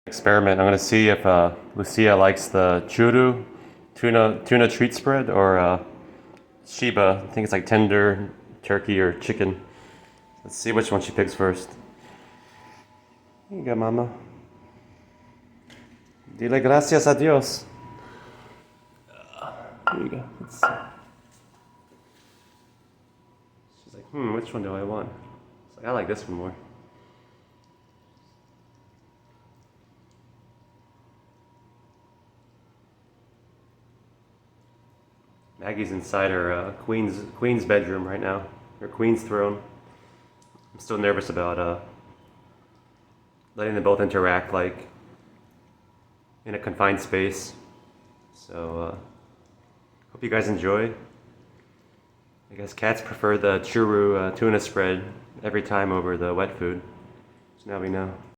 Experiment. I'm gonna see if Lucia likes the Churu tuna treat spread or Shiba. I think it's like tender turkey or chicken. Let's see which one she picks first. Here you go, Mama. Dile gracias a Dios. Here you go. Let's see. She's like, which one do I want? It's like, I like this one more. Maggie's inside her queen's bedroom right now, her queen's throne. I'm still nervous about letting them both interact like in a confined space. So hope you guys enjoy. I guess cats prefer the Churu tuna spread every time over the wet food. So now we know.